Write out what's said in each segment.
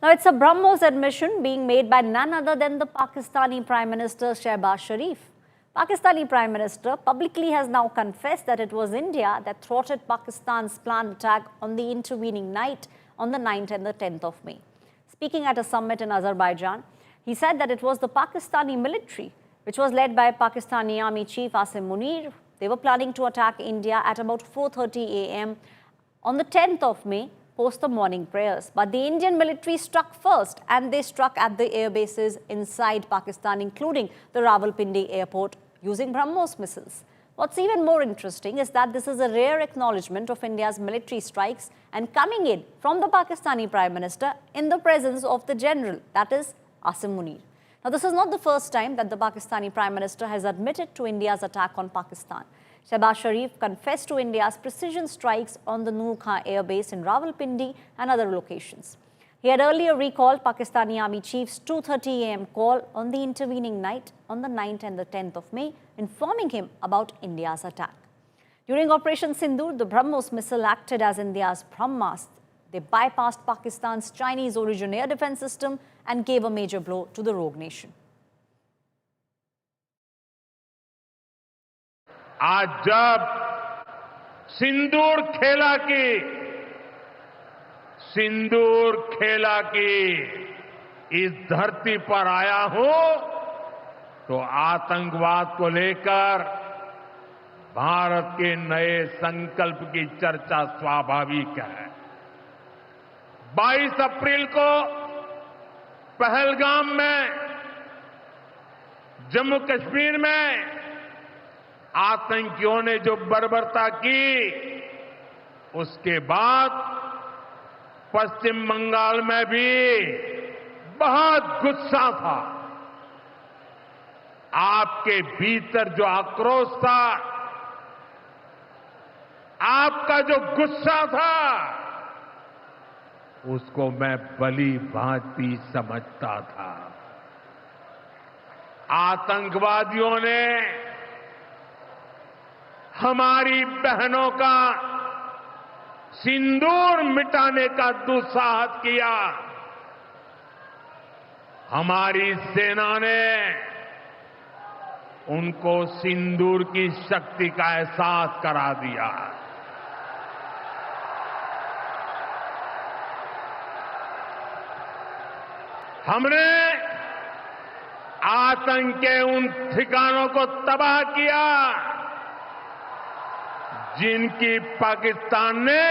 Now, it's a BrahMos admission being made by none other than the Pakistani Prime Minister Shehbaz Sharif. Pakistani Prime Minister publicly has now confessed that it was India that thwarted Pakistan's planned attack on the intervening night on the 9th and the 10th of May. Speaking at a summit in Azerbaijan, he said that it was the Pakistani military, which was led by Pakistani Army Chief Asim Munir. They were planning to attack India at about 4:30 a.m. on the 10th of May, post the morning prayers. But the Indian military struck first, and they struck at the air bases inside Pakistan, including the Rawalpindi airport, using BrahMos missiles. What's even more interesting is that this is a rare acknowledgement of India's military strikes and coming in from the Pakistani Prime Minister in the presence of the general, that is Asim Munir. Now, this is not the first time that the Pakistani Prime Minister has admitted to India's attack on Pakistan. Shehbaz Sharif confessed to India's precision strikes on the Noor Khan Air Base in Rawalpindi and other locations. He had earlier recalled Pakistani Army Chief's 2:30 a.m. call on the intervening night on the 9th and the 10th of May, informing him about India's attack. During Operation Sindoor, the BrahMos missile acted as India's BrahMastra. They bypassed Pakistan's Chinese origin air defense system and gave a major blow to the rogue nation. आज जब सिंदूर खेला की इस धरती पर आया हूं, तो आतंकवाद को लेकर भारत के नए संकल्प की चर्चा स्वाभाविक है। 22 अप्रैल को पहलगाम में, जम्मू कश्मीर में आतंकियों ने जो बर्बरता की, उसके बाद पश्चिम बंगाल में भी बहुत गुस्सा था। आपके भीतर जो आक्रोश था, आपका जो गुस्सा था, उसको मैं भली भांति समझता था। आतंकवादियों ने हमारी बहनों का सिंदूर मिटाने का दुस्साहस किया। हमारी सेना ने उनको सिंदूर की शक्ति का एहसास करा दिया। हमने आतंक के उन ठिकानों को तबाह किया जिनकी पाकिस्तान ने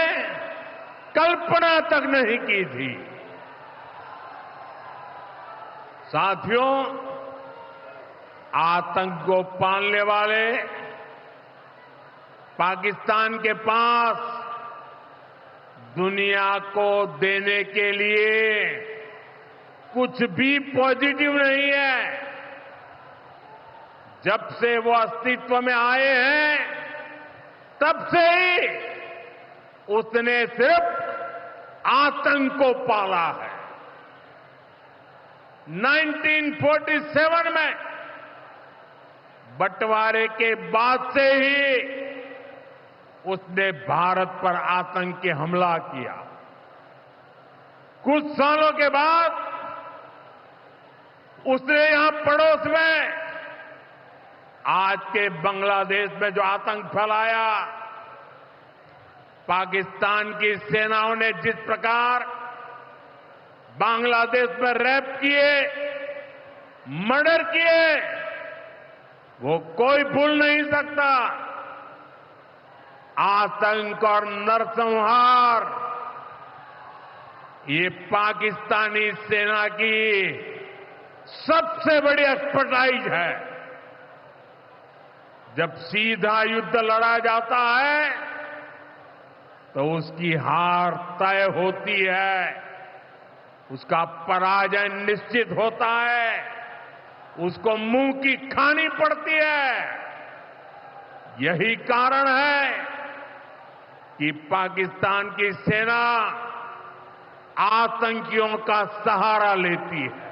कल्पना तक नहीं की थी। साथियों, आतंक को पालने वाले पाकिस्तान के पास दुनिया को देने के लिए कुछ भी पॉजिटिव नहीं है। जब से वो अस्तित्व में आए हैं, तब से ही उसने सिर्फ आतंक को पाला है। 1947 में बंटवारे के बाद से ही उसने भारत पर आतंक के हमला किया। कुछ सालों के बाद उसने यहां पड़ोस में आज के बांग्लादेश में जो आतंक फैलाया, पाकिस्तान की सेनाओं ने जिस प्रकार बांग्लादेश में रेप किए, मर्डर किए, वो कोई भूल नहीं सकता। आतंक और नरसंहार ये पाकिस्तानी सेना की सबसे बड़ी एक्सपर्टाइज है। जब सीधा युद्ध लड़ा जाता है तो उसकी हार तय होती है, उसका पराजय निश्चित होता है, उसको मुंह की खानी पड़ती है। यही कारण है कि पाकिस्तान की सेना आतंकियों का सहारा लेती है।